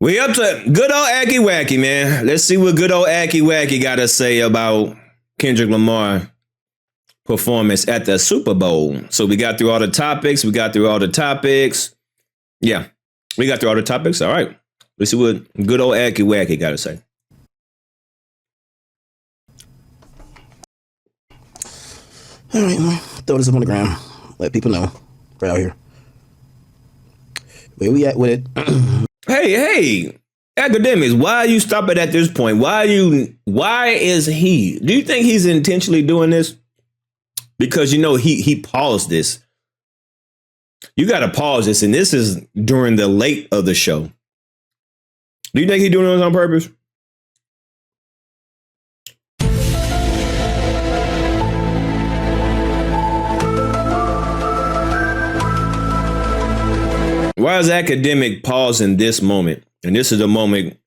We up to good old Aki Wacky, man. Let's see what good old Aki Wacky got to say about Kendrick Lamar performance at the Super Bowl. So we got through all the topics. Yeah, we got through all the topics. All right. Let's see what good old Aki Wacky got to say. All right, throw this up on the ground. Let people know we're out here. Where we at with it? Hey, Akademiks, why are you stopping at this point? Why is he? Do you think he's intentionally doing this? Because, you know, he paused this. You got to pause this. And this is during the late of the show. Do you think he's doing this on purpose? Why is Akademiks pausing this moment? And this is the moment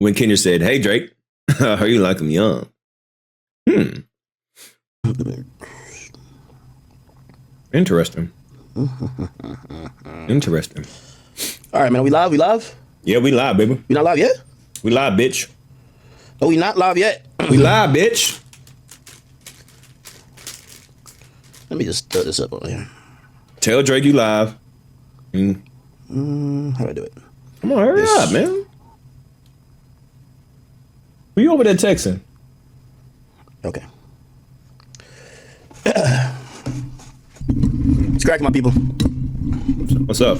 when Kendrick said, "Hey, Drake, I heard you like him young." Interesting. Interesting. All right, man. Are we live? We live? Yeah, we live, baby. We not live yet? We live, bitch. Oh, we not live yet? We live, bitch. Let me just throw this up on here. Tell Drake you live. How do I do it? Come on, hurry up, man. Who you over there texting? Okay. It's cracking, my people. What's up?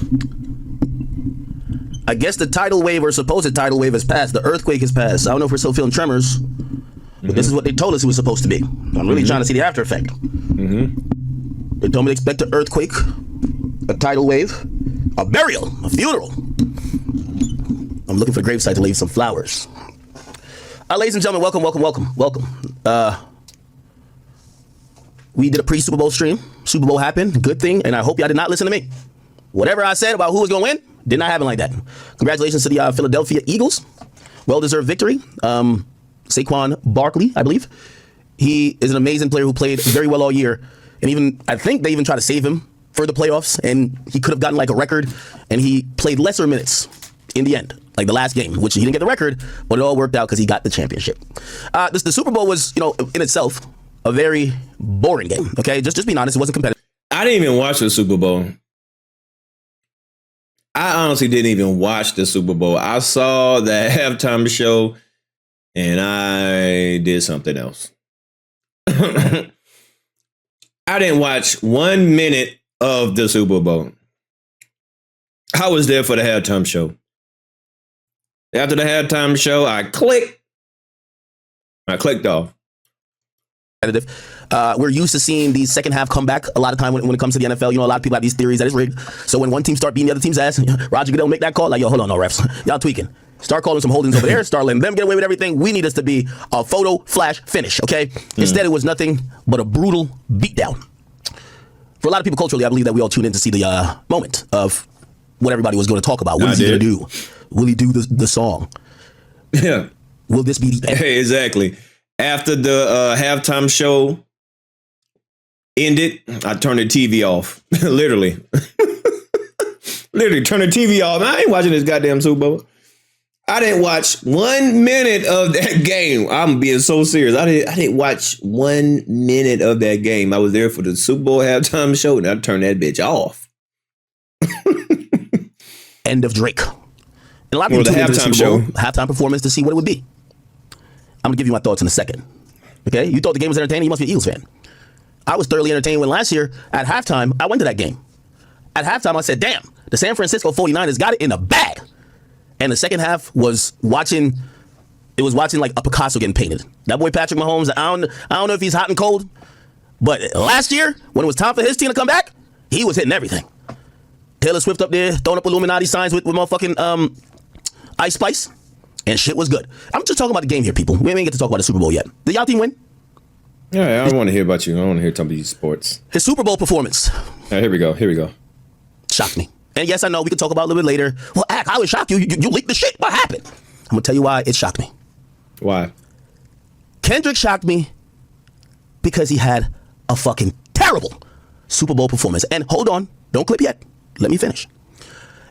I guess the tidal wave or supposed tidal wave has passed. The earthquake has passed. I don't know if we're still feeling tremors, but this is what they told us it was supposed to be. I'm really trying to see the after effect. They told me to expect an earthquake, a tidal wave, a burial, a funeral. I'm looking for the gravesite to leave some flowers. Ladies and gentlemen, welcome. We did a pre-Super Bowl stream. Super Bowl happened. Good thing. And I hope y'all did not listen to me. Whatever I said about who was going to win did not happen like that. Congratulations to the Philadelphia Eagles. Well-deserved victory. Saquon Barkley, I believe. He is an amazing player who played very well all year. And I think they even tried to save him for the playoffs. And he could have gotten like a record. And he played lesser minutes in the end. Like the last game, which he didn't get the record. But it all worked out because he got the championship. The Super Bowl was, in itself, a very boring game. Okay, just being honest, it wasn't competitive. I didn't even watch the Super Bowl. I honestly didn't even watch the Super Bowl. I saw the halftime show and I did something else. I didn't watch 1 minute of the Super Bowl. I was there for the halftime show. After the halftime show, I clicked off. We're used to seeing the second half come back a lot of time when it comes to the NFL. A lot of people have these theories that it's rigged. So when one team start beating the other team's ass, Roger Goodell make that call. Like, yo, hold on, no refs. Y'all tweaking. Start calling some holdings over there. Start letting them get away with everything. We need us to be a photo flash finish, okay? Instead, it was nothing but a brutal beatdown. For a lot of people culturally, I believe that we all tuned in to see the moment of what everybody was going to talk about. What is he going to do? Will he do the song? Yeah. Will this be the end? Hey, exactly. After the halftime show ended, I turned the TV off. Literally. Literally turn the TV off. I ain't watching this goddamn Super Bowl. I didn't watch 1 minute of that game. I'm being so serious. I didn't watch 1 minute of that game. I was there for the Super Bowl halftime show and I turned that bitch off. End of Drake. And a lot of people tuned into the Super Bowl halftime performance to see what it would be. I'm going to give you my thoughts in a second. Okay? You thought the game was entertaining? You must be an Eagles fan. I was thoroughly entertained when last year at halftime, I went to that game. At halftime, I said, damn, the San Francisco 49ers got it in the bag. And the second half was watching like a Picasso getting painted. That boy Patrick Mahomes, I don't know if he's hot and cold, but last year, when it was time for his team to come back, he was hitting everything. Taylor Swift up there throwing up Illuminati signs with motherfucking Ice Spice. And shit was good. I'm just talking about the game here, people. We ain't get to talk about the Super Bowl yet. Did y'all team win? Yeah, I don't want to hear about you. I want to hear talk about sports. His Super Bowl performance. Right, here we go. Shocked me. And yes, I know we can talk about it a little bit later. Well, how it shocked you? You leaked the shit. What happened? I'm going to tell you why it shocked me. Why? Kendrick shocked me because he had a fucking terrible Super Bowl performance. And hold on. Don't clip yet. Let me finish.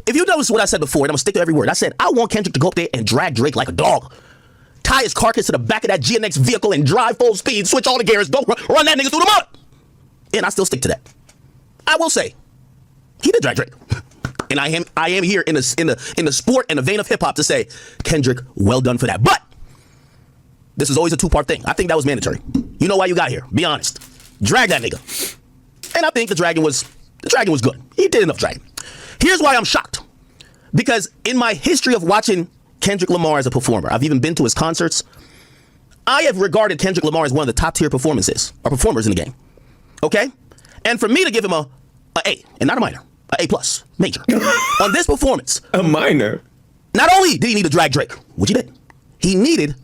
If you notice what I said before, and I'm going to stick to every word, I said, I want Kendrick to go up there and drag Drake like a dog. Tie his carcass to the back of that GNX vehicle and drive full speed, switch all the gears, don't run that nigga through the mud. And I still stick to that. I will say, he did drag Drake. And I am here in the sport and the vein of hip hop to say, Kendrick, well done for that. But this is always a two-part thing. I think that was mandatory. You know why you got here. Be honest. Drag that nigga. And I think the dragon was good. He did enough dragging. Here's why I'm shocked. Because in my history of watching Kendrick Lamar as a performer, I've even been to his concerts. I have regarded Kendrick Lamar as one of the top tier performers in the game. Okay? And for me to give him a A, and not a minor, A plus, major, on this performance. A minor. Not only did he need to drag Drake, which he did, he needed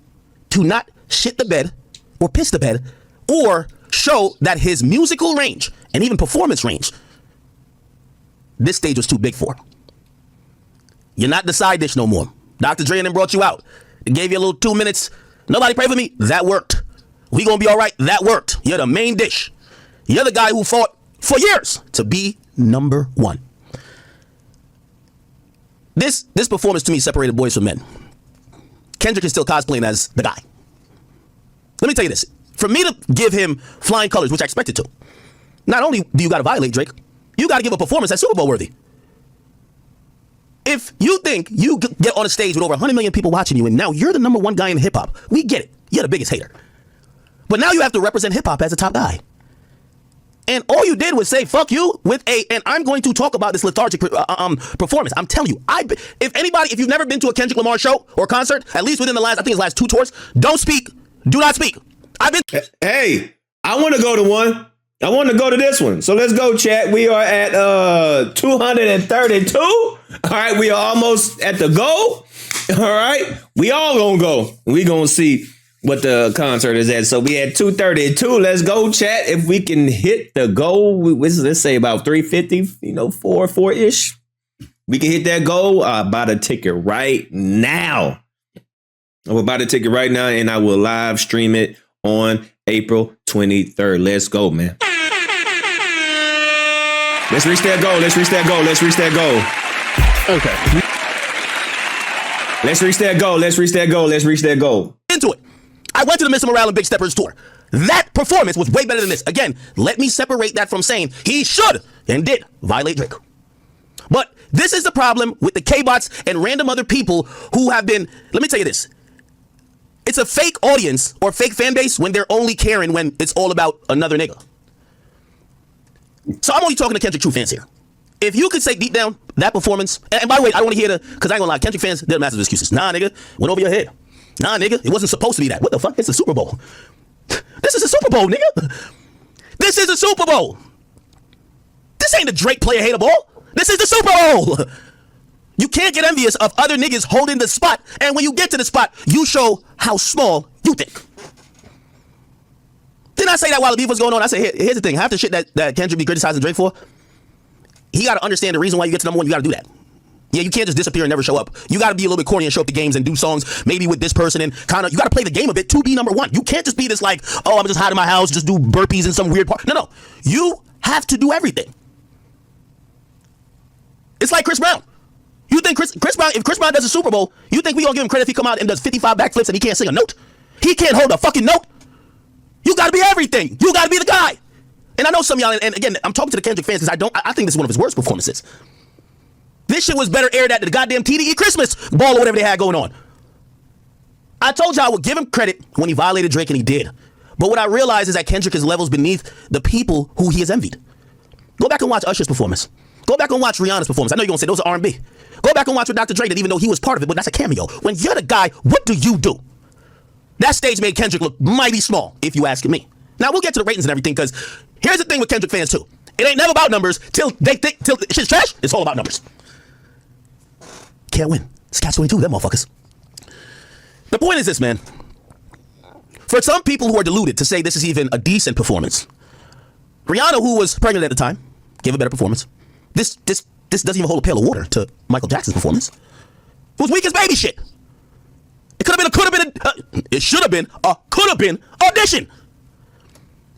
to not shit the bed or piss the bed or show that his musical range and even performance range, this stage was too big for. You're not the side dish no more. Dr. Dre and them brought you out. They gave you a little 2 minutes. Nobody pray for me. That worked. We gonna be all right. That worked. You're the main dish. You're the guy who fought for years to be number one. This performance to me separated boys from men. Kendrick is still cosplaying as the guy. Let me tell you this. For me to give him flying colors, which I expected to, not only do you got to violate Drake, you got to give a performance that's Super Bowl worthy. If you think you get on a stage with over 100 million people watching you and now you're the number one guy in hip hop, we get it. You're the biggest hater. But now you have to represent hip hop as a top guy. And all you did was say, fuck you, and I'm going to talk about this lethargic performance. I'm telling you, if you've never been to a Kendrick Lamar show or concert, at least within the last 2 tours, don't speak. Do not speak. Hey, I want to go to one. I want to go to this one. So let's go, chat. We are at 232. All right, we are almost at the goal. All right, we all gonna go. We gonna see what the concert is at. So we at 232. Let's go, chat. If we can hit the goal, let's say about 350. Four ish. We can hit that goal. Buy the ticket right now. I will buy the ticket right now, and I will live stream it on April 23rd. Let's go, man. Let's reach that goal. Let's reach that goal. Let's reach that goal. Okay. Let's reach that goal. Let's reach that goal. Let's reach that goal. Into it. I went to the Mr. Morale and Big Steppers tour. That performance was way better than this. Again, let me separate that from saying he should and did violate Drake. But this is the problem with the K-bots and random other people who have been, let me tell you this. It's a fake audience or fake fan base when they're only caring when it's all about another nigga. So I'm only talking to Kendrick true fans here. If you could say deep down that performance, and by the way, I don't want to hear because I ain't gonna lie, Kendrick fans, they're massive excuses. Nah, nigga, went over your head. Nah, nigga, it wasn't supposed to be that. What the fuck? It's the Super Bowl. This is a Super Bowl, nigga. This is a Super Bowl. This ain't the Drake player hater ball. This is the Super Bowl. You can't get envious of other niggas holding the spot, and when you get to the spot, you show how small you think. Didn't I say that while the beef was going on? I said, here's the thing. Half the shit that Kendrick be criticizing Drake for, he got to understand the reason why you get to number one. You got to do that. Yeah, you can't just disappear and never show up. You got to be a little bit corny and show up to games and do songs maybe with this person and kind of, you got to play the game a bit to be number one. You can't just be this like, oh, I'm just hiding in my house, just do burpees in some weird part. No. You have to do everything. It's like Chris Brown. You think Chris Brown, if Chris Brown does a Super Bowl, you think we gonna give him credit if he come out and does 55 backflips and he can't sing a note? He can't hold a fucking note. You gotta be everything. You gotta be the guy. And I know some of y'all, and again, I'm talking to the Kendrick fans because I think this is one of his worst performances. This shit was better aired at the goddamn TDE Christmas ball or whatever they had going on. I told y'all I would give him credit when he violated Drake, and he did. But what I realized is that Kendrick is levels beneath the people who he has envied. Go back and watch Usher's performance. Go back and watch Rihanna's performance. I know you're gonna say those are R&B. Go back and watch with Dr. Dre, that even though he was part of it, but that's a cameo. When you're the guy, what do you do? That stage made Kendrick look mighty small, if you ask me. Now we'll get to the ratings and everything, because here's the thing with Kendrick fans too. It ain't never about numbers till shit's trash. It's all about numbers. Can't win. It's catch-22, them motherfuckers. The point is this, man. For some people who are deluded to say this is even a decent performance, Rihanna, who was pregnant at the time, gave a better performance. This doesn't even hold a pail of water to Michael Jackson's performance. It was weak as baby shit. It should have been a could have been audition.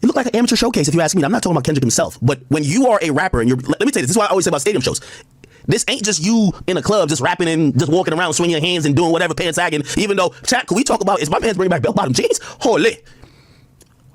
It looked like an amateur showcase if you ask me. I'm not talking about Kendrick himself, but when you are a rapper and let me tell you this is why I always say about stadium shows. This ain't just you in a club just rapping and just walking around swinging your hands and doing whatever, pants sagging. Even though, chat, can we talk about, is my man's bringing back bell-bottom jeans? Holy.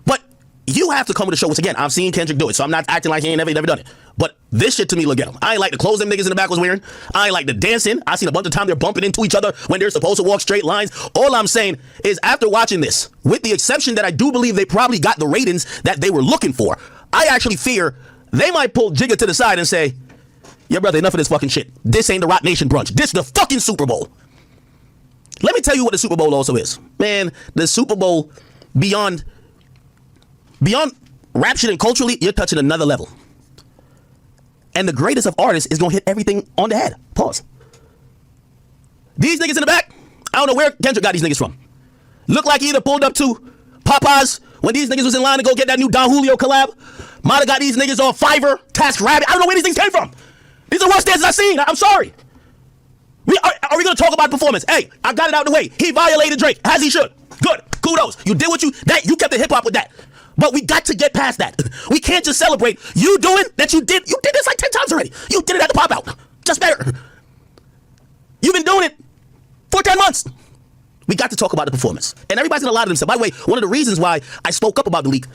But you have to come to the show, which again, I've seen Kendrick do it, so I'm not acting like he ain't never done it. But this shit to me look ghetto. I ain't like the clothes them niggas in the back was wearing. I ain't like the dancing. I seen a bunch of time they're bumping into each other when they're supposed to walk straight lines. All I'm saying is after watching this, with the exception that I do believe they probably got the ratings that they were looking for, I actually fear they might pull Jigga to the side and say, yeah, brother, enough of this fucking shit. This ain't the Rock Nation brunch. This is the fucking Super Bowl. Let me tell you what the Super Bowl also is. Man, the Super Bowl, beyond rap shit and culturally, you're touching another level. And the greatest of artists is going to hit everything on the head. Pause. These niggas in the back, I don't know where Kendrick got these niggas from. Look like he either pulled up to Popeyes when these niggas was in line to go get that new Don Julio collab. Might have got these niggas on Fiverr, Task Rabbit. I don't know where these things came from. These are the worst dances I've seen. I'm sorry. Are we going to talk about performance? Hey, I got it out the way. He violated Drake, as he should. Good. Kudos. You did you kept the hip hop with that. But we got to get past that. We can't just celebrate you doing that you did this like 10 times already. You did it at the pop out. Just better. You've been doing it for 10 months. We got to talk about the performance. And everybody's gonna lie to themselves. By the way, one of the reasons why I spoke up about the leak.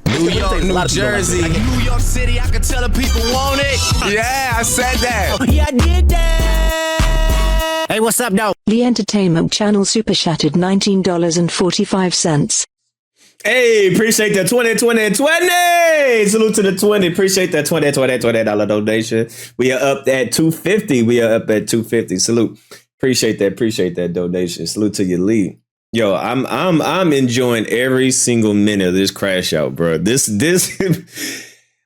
New York, New Jersey, New York City, I can tell the people want it. Yeah, I said that. Oh, yeah, I did that. Hey, what's up, though? The entertainment channel super chatted $19.45. Hey, appreciate that 20. Salute to the 20. Appreciate that $20 donation. We are up at 250. We are up at 250. Salute. Appreciate that donation. Salute to your lead. Yo, I'm enjoying every single minute of this crash out, bro. This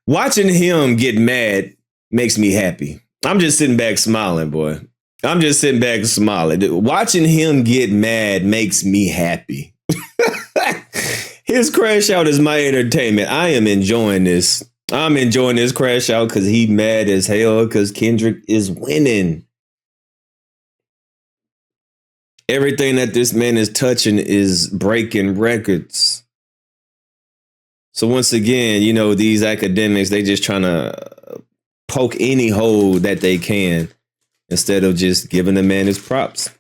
watching him get mad makes me happy. I'm just sitting back smiling, boy. I'm just sitting back smiling. Watching him get mad makes me happy. His crash out is my entertainment. I am enjoying this. I'm enjoying this crash out because he mad as hell because Kendrick is winning. Everything that this man is touching is breaking records. So once again, you know, these academics, they just trying to poke any hole that they can instead of just giving the man his props.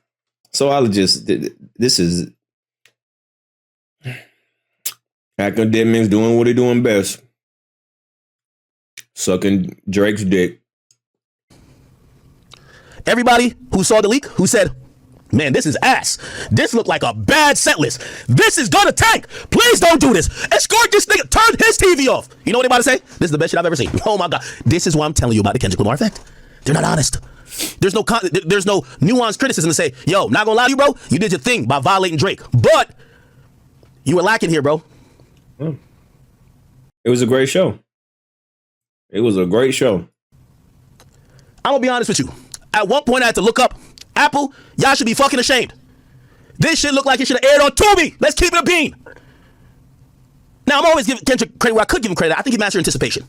So this is Akademiks doing what they're doing best. Sucking Drake's dick. Everybody who saw the leak, who said, man, this is ass. This looked like a bad set list. This is gonna tank. Please don't do this. Escort this nigga. Turn his TV off. You know what they about to say? This is the best shit I've ever seen. Oh my God. This is why I'm telling you about the Kendrick Lamar effect. They're not honest. There's no nuanced criticism to say, yo, not gonna lie to you, bro. You did your thing by violating Drake. But you were lacking here, bro. It was a great show. It was a great show. I'm gonna be honest with you. At one point I had to look up Apple, y'all should be fucking ashamed. This shit looked like it should have aired on Tubi. Let's keep it a bean. Now, I'm always giving Kendrick credit where I could give him credit. I think he mastered anticipation.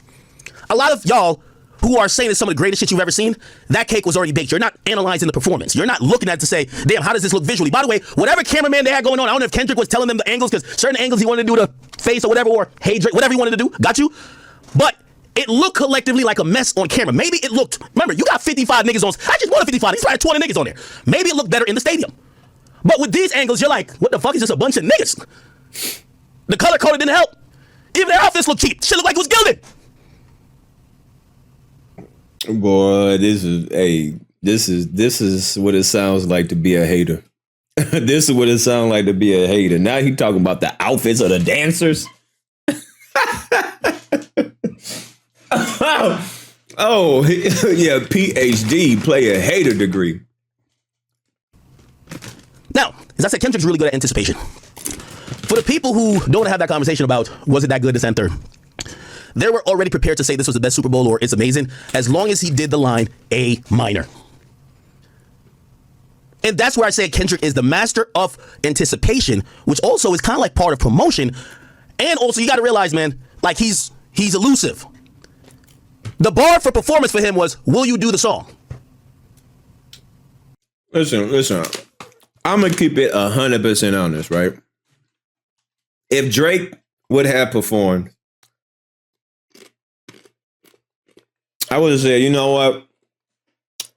A lot of y'all who are saying it's some of the greatest shit you've ever seen, that cake was already baked. You're not analyzing the performance. You're not looking at it to say, damn, how does this look visually? By the way, whatever cameraman they had going on, I don't know if Kendrick was telling them the angles, because certain angles he wanted to do the face or whatever, or hey Drake, whatever he wanted to do, got you. But it looked collectively like a mess on camera. Maybe it looked, remember, you got 55 niggas on, I just wanted 55, he's probably 20 niggas on there. Maybe it looked better in the stadium. But with these angles, you're like, what the fuck is this, a bunch of niggas? The color coding didn't help. Even their outfits look cheap. Shit looked like it was gilded. Boy, this is what it sounds like to be a hater. This is what it sounds like to be a hater. Now he talking about the outfits of the dancers. Oh, yeah, PhD, play a hater degree. Now, as I said, Kendrick's really good at anticipation. For the people who don't want to have that conversation about, was it that good, this and third? They were already prepared to say this was the best Super Bowl or it's amazing, as long as he did the line A minor. And that's where I say Kendrick is the master of anticipation, which also is kind of like part of promotion. And also, you got to realize, man, like he's elusive. The bar for performance for him was, will you do the song? Listen. I'm going to keep it 100% honest, right? If Drake would have performed, I would have said, you know what?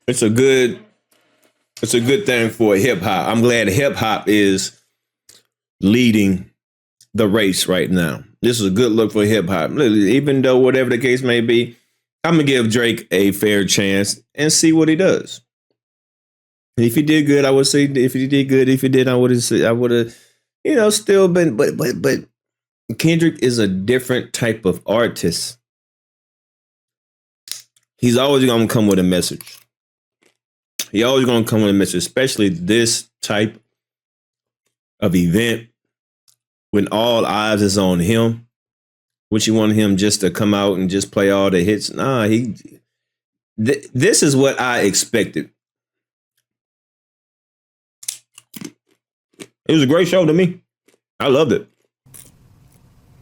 It's a good thing for hip hop. I'm glad hip hop is leading the race right now. This is a good look for hip hop. Even though whatever the case may be, I'm gonna give Drake a fair chance and see what he does. And if he did good, I would say. If he did good, if he did, I would have, still been. But Kendrick is a different type of artist. He's always gonna come with a message. He always gonna come with a message, especially this type of event when all eyes is on him. Would you want him just to come out and just play all the hits? Nah, this is what I expected. It was a great show to me. I loved it.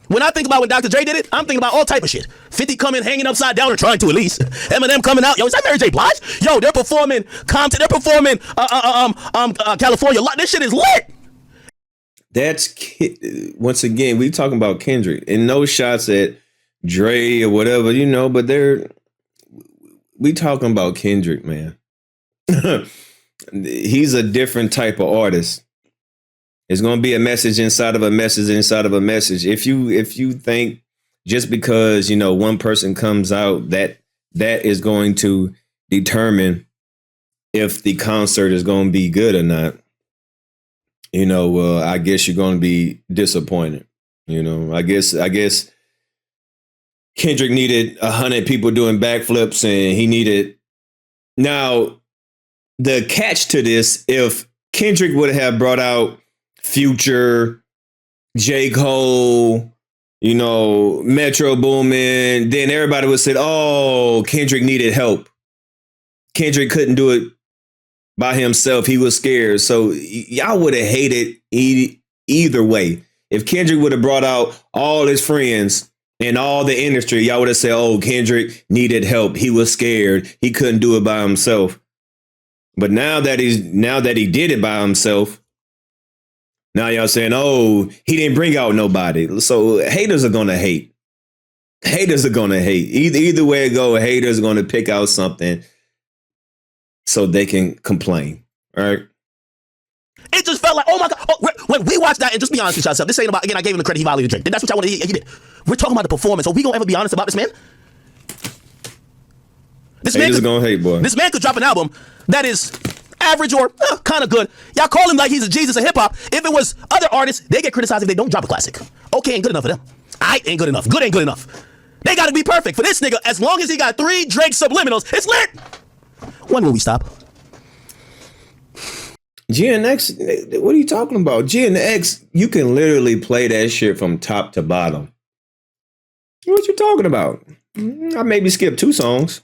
When I think about when Dr. Dre did it, I'm thinking about all type of shit. 50 coming, hanging upside down, or trying to at least. Eminem coming out. Yo, is that Mary J. Blige? Yo, they're performing Compton. They're performing California. This shit is lit. That's once again, we talking about Kendrick, and no shots at Dre or whatever, but we talking about Kendrick, man. He's a different type of artist. It's going to be a message inside of a message inside of a message. If you think just because, one person comes out that is going to determine if the concert is going to be good or not, I guess you're going to be disappointed. I guess Kendrick needed 100 people doing backflips, and he needed. Now, the catch to this, if Kendrick would have brought out Future, J. Cole, Metro Boomin, then everybody would say, oh, Kendrick needed help. Kendrick couldn't do it by himself. He was scared. So y'all would have hated either way. If Kendrick would have brought out all his friends and all the industry, y'all would have said, oh, Kendrick needed help. He was scared. He couldn't do it by himself. But now that he did it by himself, now y'all saying, oh, he didn't bring out nobody. So haters are going to hate. Haters are going to hate. Either way it go, haters are going to pick out something so they can complain. All right. It just felt like, oh my God. Oh, when we watched that, and just be honest with yourself, this ain't about, again, I gave him the credit, he violated Drake. That's what y'all wanted. He did. We're talking about the performance. Are we going to ever be honest about this man? Haters are going to hate, boy. This man could drop an album that is average or kind of good. Y'all call him like he's a Jesus of hip hop. If it was other artists, they get criticized if they don't drop a classic. Okay, ain't good enough for them. I ain't good enough. Good ain't good enough. They got to be perfect. For this nigga, as long as he got 3 Drake subliminals, it's lit. When will we stop? GNX, what are you talking about? GNX, you can literally play that shit from top to bottom. What you talking about? I maybe skip 2 songs.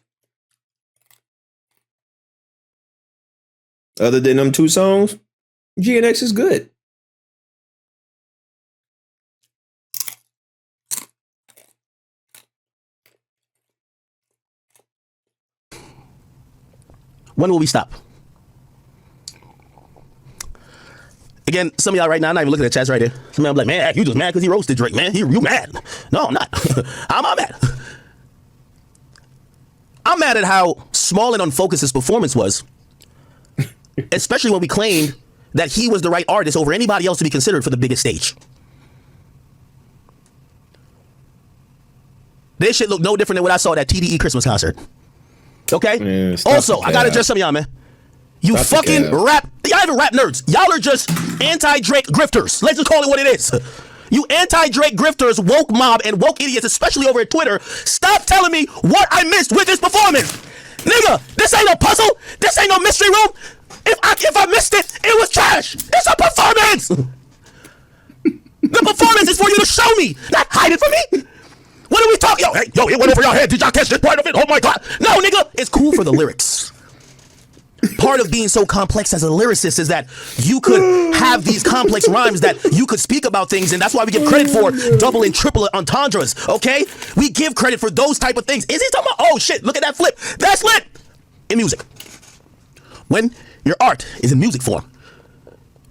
Other than them 2 songs, GNX is good. When will we stop? Again, some of y'all right now, I'm not even looking at chats right there. Some of y'all be like, man, you just mad because he roasted Drake, man. You mad. No, I'm not. I'm not mad. I'm mad at how small and unfocused his performance was. Especially when we claimed that he was the right artist over anybody else to be considered for the biggest stage. This shit looked no different than what I saw at that TDE Christmas concert. Okay? Man, also, I gotta address some of y'all, man. You fucking rap, y'all even rap nerds. Y'all are just anti-Drake grifters. Let's just call it what it is. You anti-Drake grifters, woke mob, and woke idiots, especially over at Twitter. Stop telling me what I missed with this performance. Nigga, this ain't no puzzle. This ain't no mystery room. If I missed it, it was trash. It's a performance. The performance is for you to show me, not hide it from me. What are we talking? Yo, it went over your head. Did y'all catch this part of it? Oh my God. No, nigga, it's cool for the lyrics. Part of being so complex as a lyricist is that you could have these complex rhymes that you could speak about things, and that's why we give credit for double and triple entendres, okay? We give credit for those type of things. Is he talking about, oh shit, look at that flip. That's lit in music. When your art is in music form,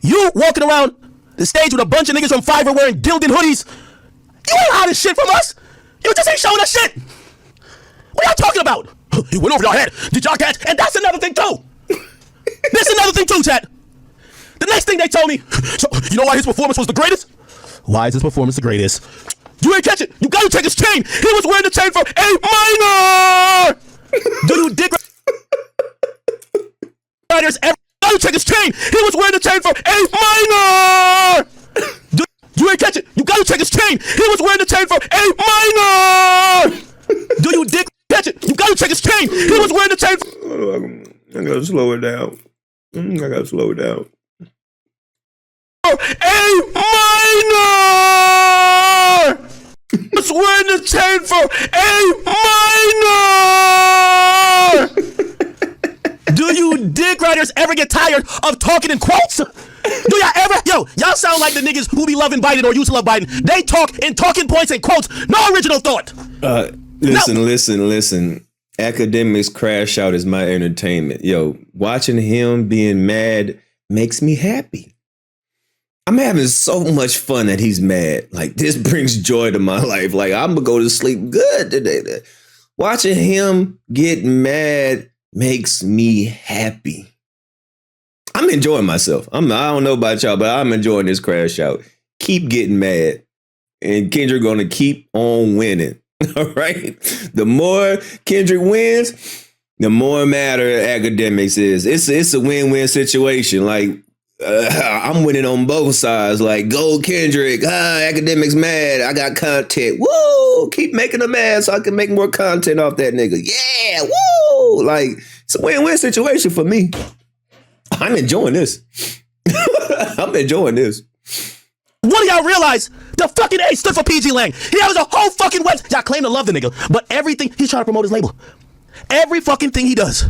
you walking around the stage with a bunch of niggas from Fiverr wearing Dilden hoodies, you ain't hiding shit from us. You just ain't showing us shit. What y'all talking about? He went over your head. Did y'all catch? And that's another thing too. That's another thing too, chat. The next thing they told me, so you know why his performance was the greatest? Why is his performance the greatest? You ain't catch it. You gotta take his chain. He was wearing the chain for a minor. Do you dig? Riders ever gotta take his chain. He was wearing the chain for a minor. You ain't catch it. You gotta take his chain. He was wearing the chain for a minor. Do you dig? Catch it. You gotta take his chain. He was wearing the chain. I gotta slow it down. A minor. Was wearing the chain for a minor. Do you dick riders ever get tired of talking in quotes? Do y'all ever? Yo, y'all sound like the niggas who be loving Biden or used to love Biden. They talk in talking points and quotes. No original thought. Listen. Akademiks crash out is my entertainment. Yo, watching him being mad makes me happy. I'm having so much fun that he's mad. Like, this brings joy to my life. Like, I'm gonna go to sleep good today. Watching him get mad makes me happy. I'm enjoying myself. I don't know about y'all, but I'm enjoying this crash out. Keep getting mad. And Kendrick gonna keep on winning. All right. The more Kendrick wins, the more matter Akademiks is. It's a win-win situation. Like, I'm winning on both sides. Like, go Kendrick. Akademiks mad. I got content. Woo! Keep making them mad so I can make more content off that nigga. Yeah. Woo! Like, it's a win-win situation for me. I'm enjoying this. I'm enjoying this. What do y'all realize? The fucking A stood for PG Lang. He has a whole fucking website. Y'all claim to love the nigga, but everything, he's trying to promote his label. Every fucking thing he does